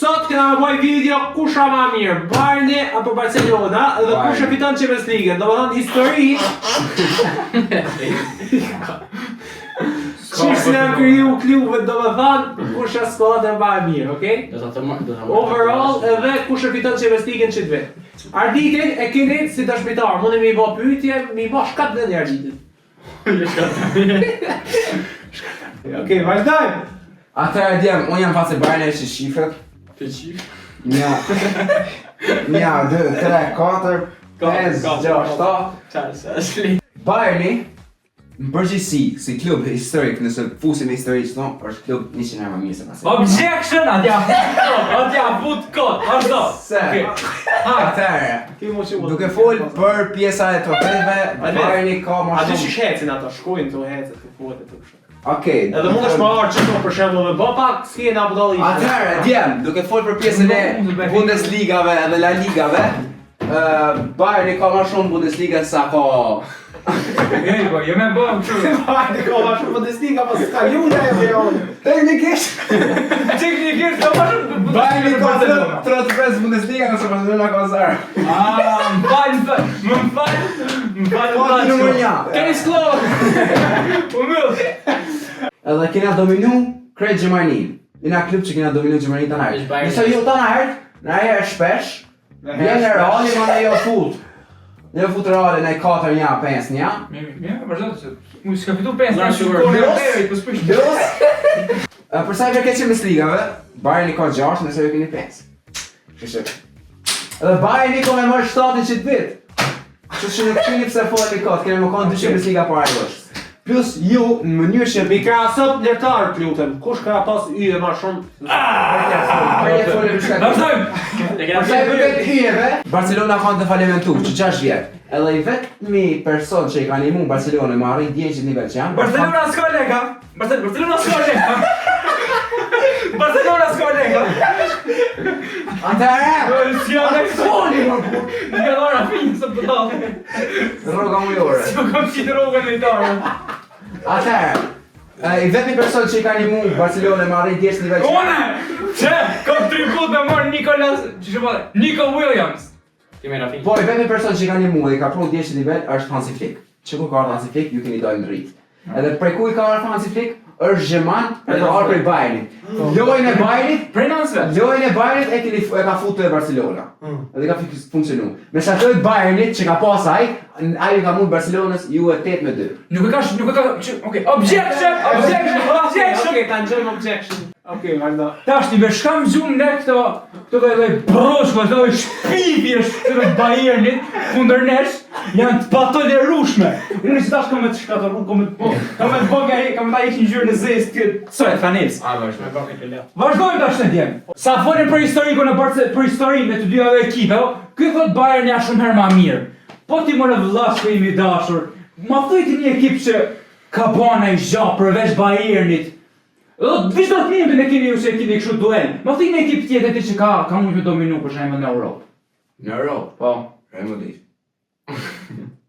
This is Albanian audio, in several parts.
Sot këna me boj video kusha ma mirë, Bayerni apo Barcelona, dhe kush e fiton Champions League. Do më thonë histori. Qish në kriju klubet do më thonë, kush e skolat e ma mirë, okej? Overall, edhe kush e fiton Champions League në qitë vetë. Arditin e keni si dashmitar, mundi mi bo pyetje, mi bo shkat dhe një Arditin. Okej, vazhdojmë. Atëherë djem, unë jam pasi Bayern e shifrat. Të qif? 1, 2, 3, 4, 5, 6, 7. Bayerni, në përgjithësi, si klub historik, nëse fusim historisë tonë, është klub 100 herë më mirë se pasi. Objection! Atja fut kot, vazhdo! Se, atëherë, duke fol për pjesa e trofeve, Bayerni ka ma A dy shumë. shish hecin ato, shkojnë të hecet të fuhet e të kështë. Okej. Edhe mund është më arë që për shembull dhe bo pak s'ke në abudalli. Atëherë, djem, duke fol për pjesën e Bundesligave edhe La Ligave, Bayerni ka ma shumë Bundesliga sa ka... Jeme bëm që... Bayerni ka ma shumë Bundesliga, pa s'ka ljuna e vjeron. Teknikisht! Teknikisht ka ma shumë Bayerni ka 35 Bundesliga nëse Barcelona ka 0. Më falë. Numër 1. Keni s'klon! Umyll! Edhe kena dominu krejt Gjermanin. Jena klub që kena dominu Gjermanin të nërët. Nëse jo të nërët, në ajer shpesh, vjen e Reali ma në jo fut. Ne jo fut Reali në 4-1, 5-1. Mirë, vazhdo të që... Mu s'ka fitu 5-1 që kone e deri, për s'pësht. Përsa i përket Champions Ligave, Bayerni ka 6, nëse jo keni 5. Kështë. Edhe Bayerni ka me mërë 7 që të vit. Që që në këni pëse foli kot, kene më konë 2 Champions Liga para i gosht. Plus ju, në mënyrë që... Mi krasët lërtarë të lutem, kush ka pas yje ma shumë? Vazhdojmë! Përsa i përket yjeve, Barcelona kanë të falimentu, që 6 vjetë. Edhe i vetëmi person që i ka një mund Barcelona më arri 10 nivel që janë... Barcelona s'ka lega! Barcelona s'ka lega! Barcelona s'ka lega! Atëherë! S'ka lega! Foli më bu! Nga dora finë së të dalë! Rroga mujore. S'ka kam qitë rogën e tarë! Atëherë, i vetëmi person që i ka një mund Barcelona më arri 10 nivel që janë... One! Që? Kom tribut me marë Nico Williams! Po, i vetëmi person që i ka një mund dhe i ka pru 10 nivel është Hansi Flick. Që ku ka ardhë Hansi Flick, ju keni dojnë në rritë. Edhe prej ku i ka ardhë Hansi Flick, është Gjerman edhe ka ardhë prej Bayernit. Lojën e Bayernit, lojën e Bayernit e ka futu e Barcelona. Edhe ka funksionu. Me shaqojt Bayernit që ka pas ai ka mund Barcelonës ju e 8-2. Nuk e ka... Okej, objection! Okej, ta nxojmë objection. Okej, vazhdo. Tash ti me shkam gjumë ne këto dhe broshko, këto dhe shpifje të Bayernit, kundër nesh, janë të patolerushme. Unë që tash kam me të shkatoru, kam me të ta ish një gjyrë në zesë të soj, fanis. Vazhdojmë tash në djemë. Sa folin për historikun për historinë e të dyave ekipe, këtë thot Bayern ja shumë herë ma mirë. Po ti more vllaç që imi dashur, ma thujti një ekip që ka bana i zgjat përveç Bayernit. Vishë do të një në keni ju që e keni kështu duel. Ma thujti një ekip tjetër ti që ka mund të dominu për shembull në Europë. Në Europë? Po. Real Madrid.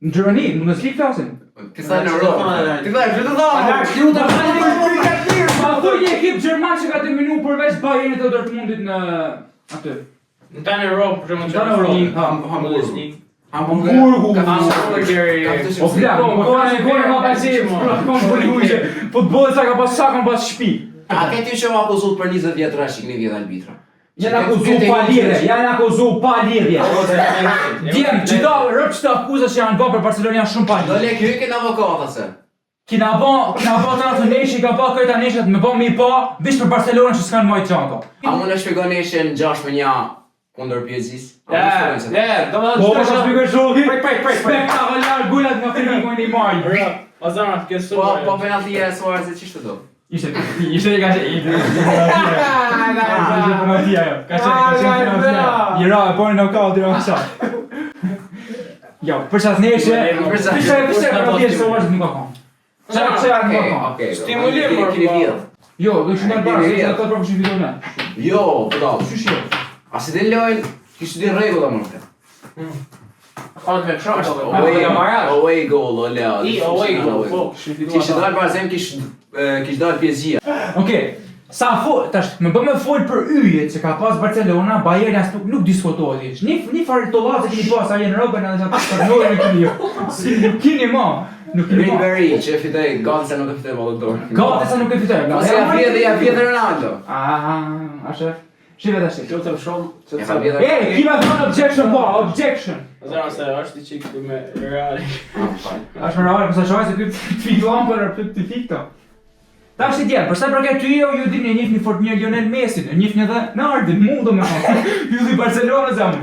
Në Gjermani, Bundesliga flasim. Ti thaj në Europë. Ti thaj, vetë Ma thuj një ekip Gjerman që ka dominu përveç Bayernit dhe Dortmundit në aty. Në ta në Europë, për shumë Ta në Europë. Hamburgu. Ka thasë O flak, kone ma pasi futbollit sa ka pas shpi. A këti që më akuzut për 20 vjetra shikni vjetë arbitra? Janë akuzu pa lidhje. Djem, qita rëpë qita akuzat që janë bërë për Barcelona janë shumë pa Do lidhje. le kjo i kënë avokata se? Kina ba të ato neshi, ka ba këta neshat me ba mi pa, bish për Barcelona që s'kanë majtë qato. A më në shpiko neshen 6-1 kundër pjezis? Po, për që shpikoj shoki, spektakular gullat nga Filipo një majtë. O zanat, kësë Po penalti e Suarez e qishtë të do? Ishte i ka që ishte penaltia jo. Ka qenë penaltia. I ra e pojnë në kaut i ra në qatë. Jo, për qatë neshe, pise penaltia që Suarez nuk ka konë. Stimulim, Jo, do shumë në barë, se të të përpëshin video në. Jo, po da. Qysh jo? A si din lojnë, kishtë din regula më në Away goal, o lea. Away goal, po. Kishtë dalë Barzem, kishtë dalë pjezia. Okej, Sa tash, më bë me fol për yjet që ka pas Barcelona, Bayern as nuk diskutohet. Një farë tollazë keni pas ai në Europën edhe ata stadionin e këtij. Si nuk keni më. Nuk keni më. Ribery që e fitoi, gati sa nuk e fitoi Ballon d'Or. Gati sa nuk e fitoi. Ose ja vjet Ronaldo. A shef. Shive tash. Lutem shumë, Kima thon objection po, objection. Ozana se është ti çik me Real. Është më rare, përsa shohaj se ky fituan për të fikto. Tash i djem, përsa përket ty ju dini njihni fort mirë Lionel Messi, njihni edhe Nardin, mu do më thonë. Ju di Barcelona zam.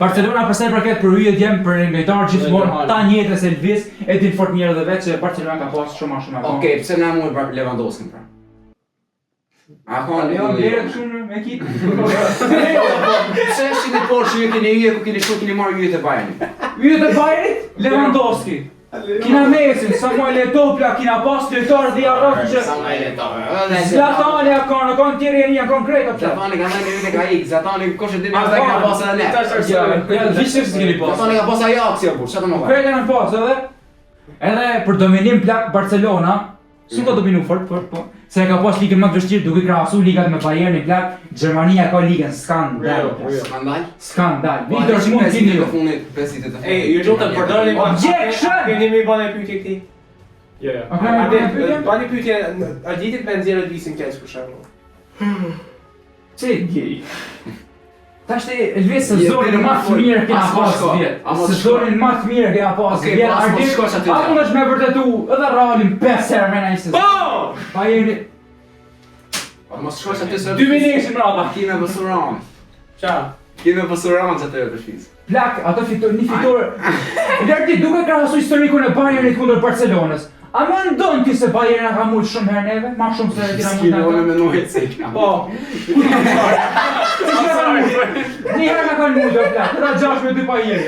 Barcelona përsa përket për hyje djem për ngjitar gjithmonë ta njëjtës Elvis, e din fort mirë edhe vetë që Barcelona ka pas shumë më vonë. Okej, pse na mua Lewandowski pra? A ka Lewandowski shumë me ekip. Pse si në Porsche ju keni hyje ku keni shku keni marrë hyjet e Bayernit? Hyjet e Bayernit, Lewandowski. Kina Messi, Samuel Eto'o, kina pas lojtar dhe jarrot që Zlatani ka në kon tjerë janë konkreta. Zlatani ka ndonjë hyje ka X, Zlatani kush e din se ka pas edhe ne. Ja, vishë se keni pas. Zlatani ka pas Ajax apo çfarë më ka? Krejtë kanë pas edhe për dominim plak Barcelona, s'u ka dominu fort, po. Se ka pas ligën më të vështirë duke krahasu ligat me Bayernin plak, Gjermania ka ligën skandal. Skandal. Vitor mund të dini në fundit 5 ditë të Ej, ju lutem përdorni objection. Keni më bënë pyetje këtij? Jo. Bani pyetje, a ditit me nxjerrë Elvisin keq për shembull. Çe gay. Tash te Elvis zonin më të mirë që ka pas vjet. Se zonin më të mirë që ka pas vjet. A mund të më vërtetu edhe Realin 5 herë më nëse. Po! Bayern. Mos shkosh aty se 2 minutë më radha. Kime Bosuran. Qa? Kime Bosuran që të shpiz. Plak, ato një fitore. Larti duke krahasu historikun e Bayernit kundër Barcelonës. A mendon ti se Bayern ka mulë shumë herë neve? Ma shumë se kena mulë neve? Unë mendoj se kena. Po. Një herë ka kanë mulë, plak. Këta 6 me 2 Bayern.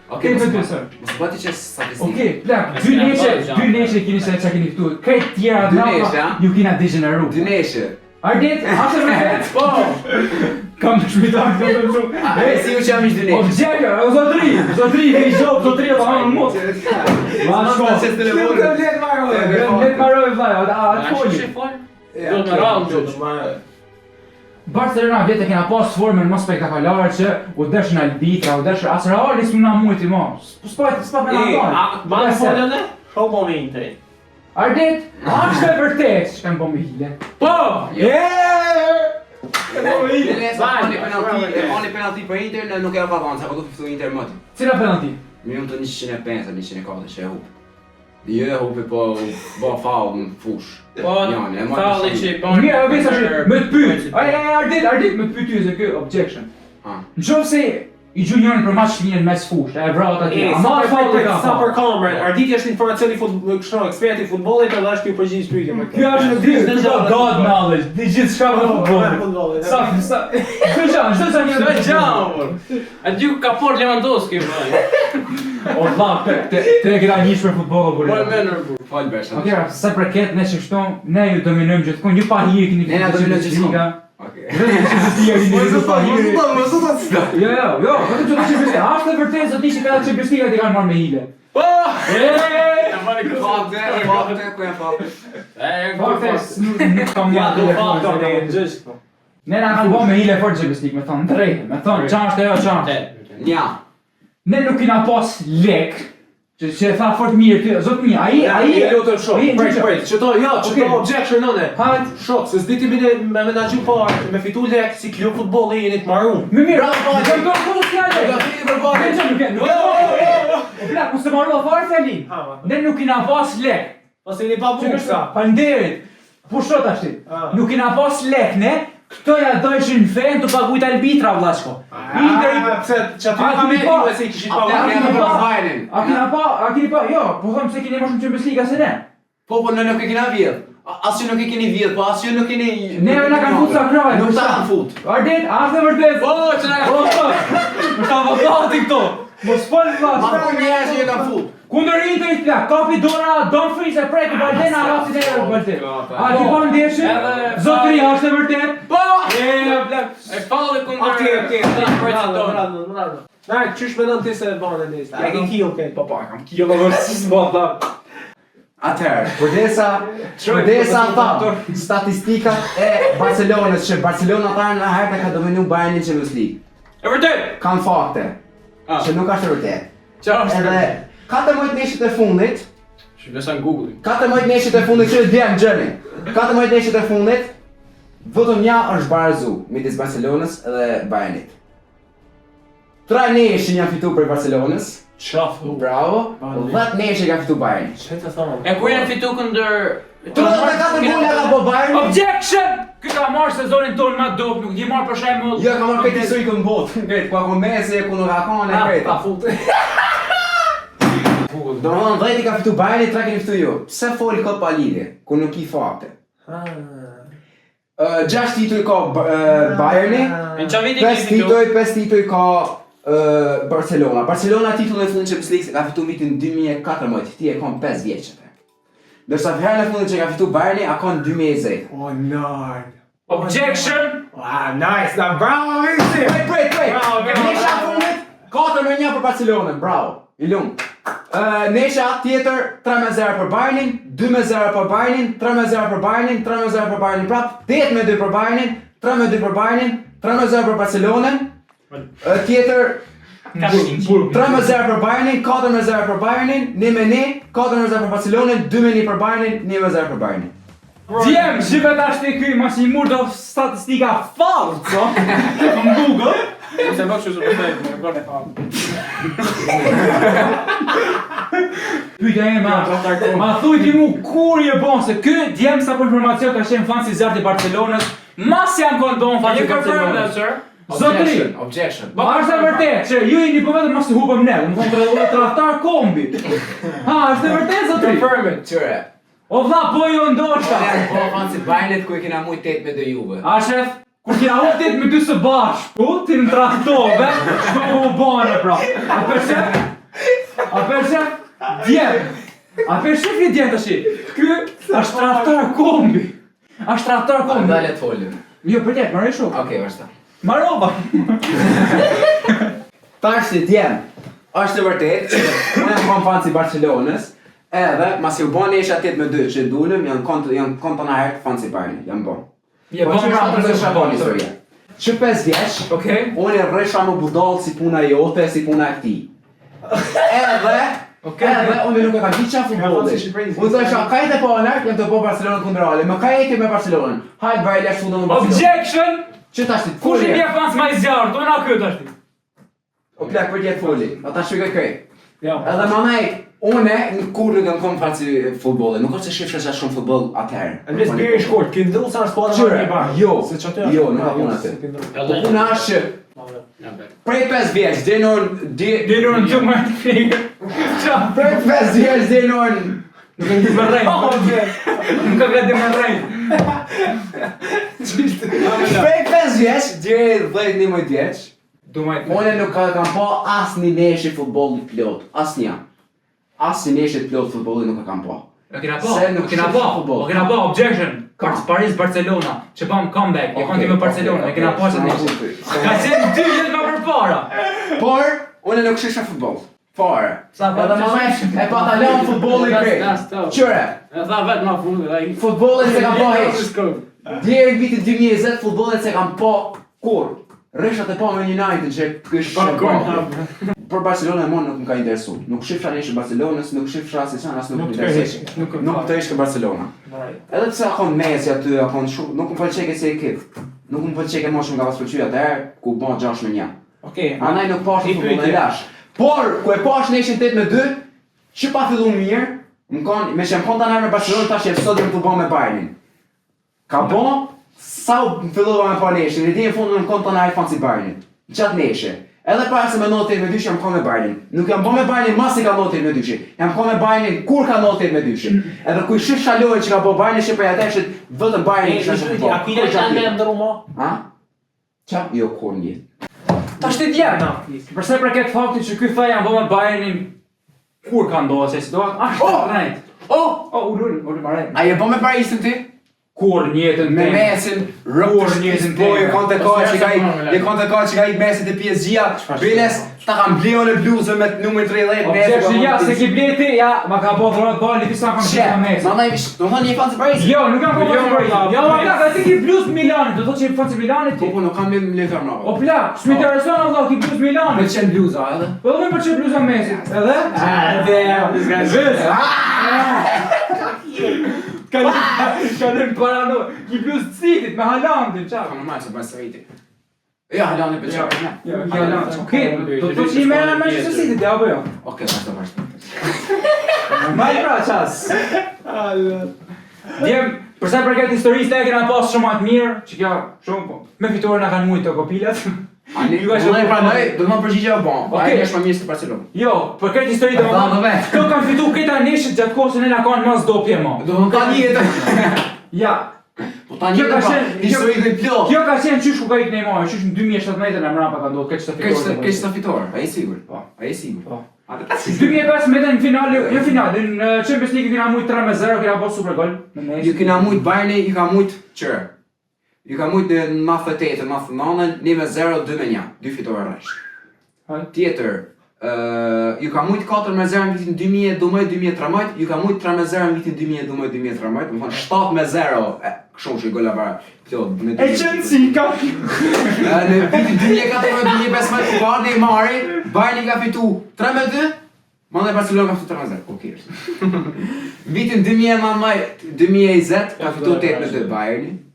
Okej, me ty sër. Mos bëti që statistikë. Okej, plak, 2 neshe kini se që kini këtu. Këtë tjera drama, ju kina degeneru. 2 neshe. Ardit, ashe me vetë? Po. Kam të shmitar të të shumë. E si ju që jam ishtë 2 neshe. Objekë, zotri, ke i zopë, zotri e të hanë në mos. Ma shko. Let maroj vlaj, atë folji. Do të rallë Barcelona vjetë kena pas formën më spektakolare që u desh në Albitra, u desh as Reali s'una mujti më. S'pa me në Ma në folën e? Shko momente. Ardit, është e vërtet që kanë bombe hile. Po! Oni penalti për Inter, nuk e pa vanë, sa po du fiftu Inter mëtë. Cila penalti? Minutë 105, 104 që e hup. Jo e hupi po faul në fush. Po, falli që i bërë. Mirë, e visa që me të pyt. Ardit, me të pyt ty se kjo objection. Në qovë se i gjunjonin për maç linjën mes fush, e vrata atje. Sa për kamërën, Arditi është informacioni ekspert i futbollit edhe është ju përgjigj pyetje. Kjo është në God knowledge, di gjithë shka për futbollit. Sa, çdo sa një Gjau, a dy ka por Lewandowski, vaj. O valla, te kena njësh për futbollin Po kur. menër bu. Fal besh. Okej, sa përket ne që shton, ne ju dominojmë gjithmonë, ju pa hir keni. Ne na dominojmë gjithmonë. Okej. Ju pa hir. Jo, vetëm që të çepësi. Është vërtet zoti që ka çepësi ti kanë marrë me hile. Po! Fakte, ku e fakte. Nuk kam Ja, do marrë. fakta ne gjysh. Ne na kanë bërë me hile fort çepëstik, me thon drejtë, me thon ç'është ajo ç'është. Nja. Ne nuk kena pas lek, që e tha fort mirë ty, zot mi, ai lutem shumë. Prit, çto, objection nëne. Hajt. Shok, se s'di ti me menaxhu parë, me fitu lek si klub futbolli jeni të marrun. Me mirë, jam do të fjallë. O plak, mos të marrua fare fjallin. Ne nuk kena pas lek. Ose jeni pa buksa. Falënderit. Po shto tash ti. Nuk kena pas lek, ne. Këto ja dojshin fen të pagujt arbitra vllashko. Pse çati ka me ju se kishit pa. A keni pa, jo, po them se keni më shumë Champions League se ne. Po ne nuk e kena vjedh. As që nuk e keni vjedh, po as që nuk keni. Ne na kanë fut sa kraj. Nuk ta kanë fut. Ardit, a është vërtet? Po, ç'na ka Më ta votati këto. Mos fol vllaç. Ma po njerëz që e kanë fut. Kundër Interit plak, kapi dora, Dumfries e prek Valdena rasti ne vërtet. A ti po ndjeshin? Zotëri është e vërtet? Po! Plak. E falli kundër. Okej. Na, çish mendon ti se bën ndjes? Ai ke kill ke. Po, kam kill over si s'bota. Atëherë, përdesa tha statistikat e Barcelonës që Barcelona në herë ka dominu Bayernin Champions League. E vërtet! Kanë fakte, që nuk është e vërtet. Qarë Edhe 14 neshit e fundit, Shqipesa në Google. 14 neshit e fundit që djem gjëni. 14 neshit e fundit, vetëm një është barazu midis Barcelonës dhe Bayernit. 3 neshin janë fitu për Barcelonës. Qafu. Bravo. 10 neshin ka fitu Bayerni. Që të thonë? E kur janë fitu këndër... 34 gola ka po Bayerni. Objection! Ky ka marrë sezonin tonë ma dop, nuk di marrë për shembull. Jo, ka marrë këtë historik në botë. Këtë, ku ako Messi, ku nuk akon e këtë. Pa fut. Do më thonë 10 ka fitu Bayerni, 3 keni fitu ju. Pse foli Copa Ligë, ku nuk i fakte. 6 tituj ka Bayerni, Në qa viti ki fitu? 5 tituj ka Barcelona. Barcelona titullin e fundin Champions League ka fitu vitin 2014, ti e kon 5 vjeqët. Dërsa herën e fundin që ka fitu Bayerni, a kon 2020. Oh, noj. Objection! Wow, nice. Na bravo, Messi. Prej! Bravo, bravo, Nesha bravo. fundit, 4-1 për Barcelona, bravo. I lumë. Nesha tjetër, 3-0 për Bayernin, 2-0 për Bayernin, 3-0 për Bayernin, 3-0 për Bayernin prap, 8-2 për Bayernin, 3-2 për Bayernin, 3-0 për Barcelonën. Tjetër, 3-0 për Bayernin, 4-0 për Bayernin, 1-1, 4-0 për Barcelonën, 2-1 për Bayernin, 1-0 për Bayernin. Djem, shive tash të ky, mas një mur do statistika falë, co? Në Google. Se më kështu për fejtë, më kërën e falë. Pyetja e ma thuj ti mu kur je bon se ky djem sa për informacion ka qenë fan si zart i Barcelonës, mas janë kon don fan i Barcelonës. Zotëri, Objection. është e vërtet që ju jeni po vetëm mos të hupëm ne, më thonë tradhtar kombi. Ha, është e vërtet zotëri. Confirm it, qëre. O vlla po jo ndoshta. Po fan si Bayernit ku e kena mujt 8-2 Juve. A shef, kur kina uptit me dy së bashku, ti në trahtove, shko po bane pra. A përshef? A përshef? Djem. A përshef një djem të shi? Ky është trahtar kombi. Është trahtar kombi. Dalë të folim. Jo, përjet, marrë shumë. Okej, vazhdo. Marova. Tash si djem, është e vërtet që unë jam kon fan si Barcelonës, edhe mas ju bon nesha 8-2 që dulëm, janë kontë në herë fan si Bayernit, janë bon. Je Po bon që pra shka të shabon historia. Që 5 vjeç, Okej. unë e rresha më budallë si puna jote, si puna e këti. Edhe unë nuk e kam ditë qa futbolli. Unë thosha, kajt e po anark, jam të po Barcelona kundër Real, më kaj e ke me Barcelonën. Hajt Bayern lash futbollin në Barcelona. Objection! Që tash ti Kush i bje fans ma i zjarë, do na këtë është. O plak për tjetë foli, ata shpikoj këj. Ja. Edhe mamaj, une në kur nuk jam kom fan si futbolli, nuk është se shifre që shumë futboll atëherë. Në bjerë i shkurt, kënë dhru sa në skuadra Qyre, jo, Se që të jo, nuk ka puna aty. Po puna është që prej 5 vjeç, Dirur në të më të frikë. Qa? prej 5 vjeç denor Nuk e di më rejnë. Nuk ka gati më rejnë. prej 5 vjeç deri 10-11 vjeç. Du majtë. Unë nuk kam pa asnjë neshë futbolli plot, asnjë. Asnjë neshë plot futbolli nuk e kam pa. E kena Se nuk kena shif futboll. o kena objection. Paris Barcelona, që bam comeback, e konti me Barcelona, e kena pasur ne. Ka qenë 2 vjet më përpara. Por, unë nuk shisha futboll. Fare. Sa pa Edhe mamaj e patalon futbollin krej. Qyre, E tha vetë ma fundit, ai. futbollin se kam pa heq. Deri vitin 2020 futbollin se kam pa kur. Rreshat e pa me United që kështë pa. Për Barcelona e mon nuk më ka interesu. Nuk shifra neshë Barcelonës, nuk shifra si qanë, as nuk më interesesh. Nuk të ishke Barcelona. Edhe pse akon Messi aty, akon shumë, nuk më pëlqeke si ekip. Nuk më pëlqeke më shumë nga pas përqyja atëherë, ku bon 6-1. Okej, Anaj nuk pash I në futboll pyetje. e lash. Por, ku e pash neshin 8-2, që pa fillu mirë, me që më konta nërë me Barcelona, tash e sot më të bo me Bayernin. Ka bo, sa u fillova me pa neshin, e di në fundë më konta nërë fan si Bayernin. Qatë neshe. Edhe para se me notë 8-2 jam kon me Bayernin. Nuk jam bo me Bayernin mas i ka notë 8-2. Jam kon me Bayernin kur ka notë 8-2. Edhe ku i shish shalojnë që ka bo Bayernin që prej ateshit, vëtëm Bayernin që është a kine që anë me ndëru ma? Ha? Qa? Jo, kur një. Ta shti djerë, përse për këtë faktit që ky thaj janë bo me Bayernin, kur ka ndohë se situatë, ashtë rejtë. Oh! O, ullur ma rejtë. A je bo me Parisin ti? Kur njëtën Me Mesin, rëpë po e kanë të ka që ka i Mesit e PSG-a, Beles, ta kanë bleon e bluzën me numër 30 Mesin. Ja, se ki bleti, ja, ma ka po dhërat bali, pisa kam qita Mesin. Ma na i vish, do më një fanë të Paris? Jo, nuk kam po fanë të Paris. Jo, ma ka ti ki bluzë Milanit, do të që i fanë të Milanit ti. Po, nuk kam me letër në O pla, s'mi intereson Allah, ki bluzë Milanit. Me qenë bluza, edhe? Po dhe me për që bluza Mesit, edhe? Kalim parano, ki bluzë Citit me Haalandin, qa? Ka normal që bëjë së rejti. Ja, Haalandin për qërë. Ja, Haalandin, okej, do të që i me Manchester City, ja, apo jo? Okej, vazhdo. Normal pra qas. Djem, përsa përket historisë ne kena pas shumë atë mirë, që kja shumë po. Me fitore na kanë mujtë të kopilat. Ani, do të më përgjigje o bon. Ai është më mirë se Barcelona. Jo, përket historisë domethënë. Këto kanë fitu këta neshët gjatë kohës e ne na kanë mas dopje mo. Do të tani jetë. Ja. Po tani ka qenë histori dhe plot. Kjo ka qenë qysh ku ka ikë Neymar, qysh në 2017 në mbrapa ka ndodhur këtë fitore. Këtë sa fitore, ai sigur. Po, ai sigur. Po. 2015 në finale, jo finale, në Champions League kena mujt 3-0, kena bërë super gol. Ju kena mujt Bayern, ju ka mujt qërë. Ju ka mujt në 98, 99, 1-0, 2-1, 2 fitore rresh. Tjetër, ju ka mujt 4-0 në vitin 2012-2013, ju ka mujt 3-0 në vitin 2012-2013, më thonë 7-0, kështu që i golla bara. E qënë si ka Në vitin 2014-2015 ku ka Neymari, Bayern ka fitu 3-2, Mandaj Barcelona ka fitu 3-0, okej është. Vitin 2019-2020 ka fitu 8-2 Bayern.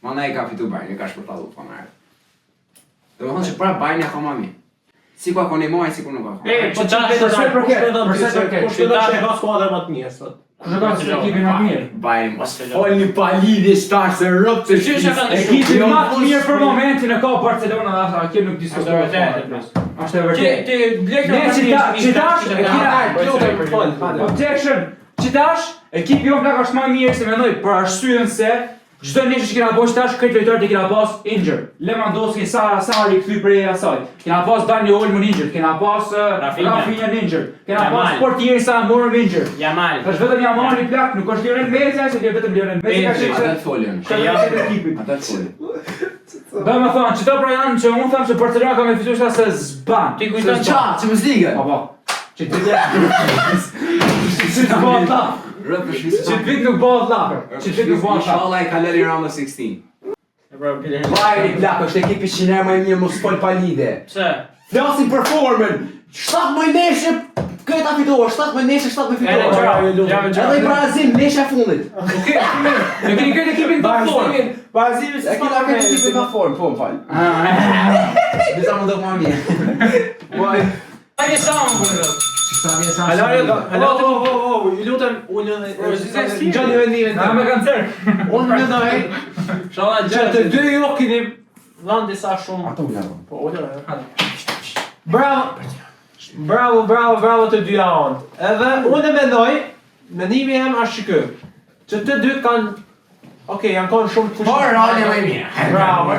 Mandaj ka fitu Bayern, ka shpërtallu fanare. Do më thonë që para Bayern ka ma mirë. Si ku ka Neymar, si ku nuk ka. Po çfarë përket? Kush do të ka skuadra më të mirë sot? Kush ka si ekipin më mirë? Bayern. Folni pa lidhje shtash se rrop se ekipi më të mirë për momentin e ka Barcelona, asa kjo nuk diskutohet. Është e vërtetë. Ti Qitash, objection. Qitash, ekipi jonë plak është më mirë se mendoj për arsyeën se çdo neshë që kena bosh tash këtë lojtar që kena pas injured. Lewandowski sa rikthy prej asaj. Kena pas Dani Olmo injured, kena pas Rafinha injured, kena pas portieri sa morëm injured. Jamal. Është vetëm Jamal i plak, nuk është Lionel Messi, as është vetëm Lionel Messi ka shekë. Ata të folën. Ata të folën. Do më thonë, qëto pra janë që unë thamë që Barcelona ka me fitu shta se zban. Ti kujton qa, Champions League. Po. Që të vjet. Që të vit nuk bëhet lapër. Që të vit nuk bëhet lapër. Inshallah e kaleli round of 16. Bayern i plak është ekipi qiner më i mirë, mos fol pa lidhje. Pse? Flasin performën. 7 më neshe këta fitore, 7 më neshe, 7 më fitore. Edhe i Brazil neshe e fundit. Okej, ne keni këtë ekipin top form. Brazil E kena këtë ekipin në form, po më falj. Disa më do më mirë. Ai sam bune. Ju lutem, unë gjani vendimin. Na me kancer. Unë mendoj Shola që të dy ju keni dhënë disa shumë. Ato më lërë. Po, bravo të dy janë. Edhe unë mendoj, mendimi jam është ky, që të dy kanë okej, janë kanë shumë fushë. Por Reali më i mirë. Bravo.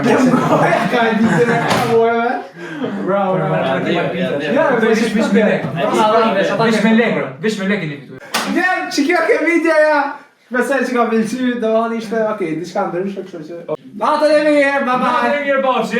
Ka ditën e kaluar. Bravo. Ja, Vish me lek i fitu. Ja, që kjo ke video ja. Besoj që ka pëlqyer, do të ishte okay, diçka ndryshe, kështu që. Natën e mirë, bye bye. Mirë bosh,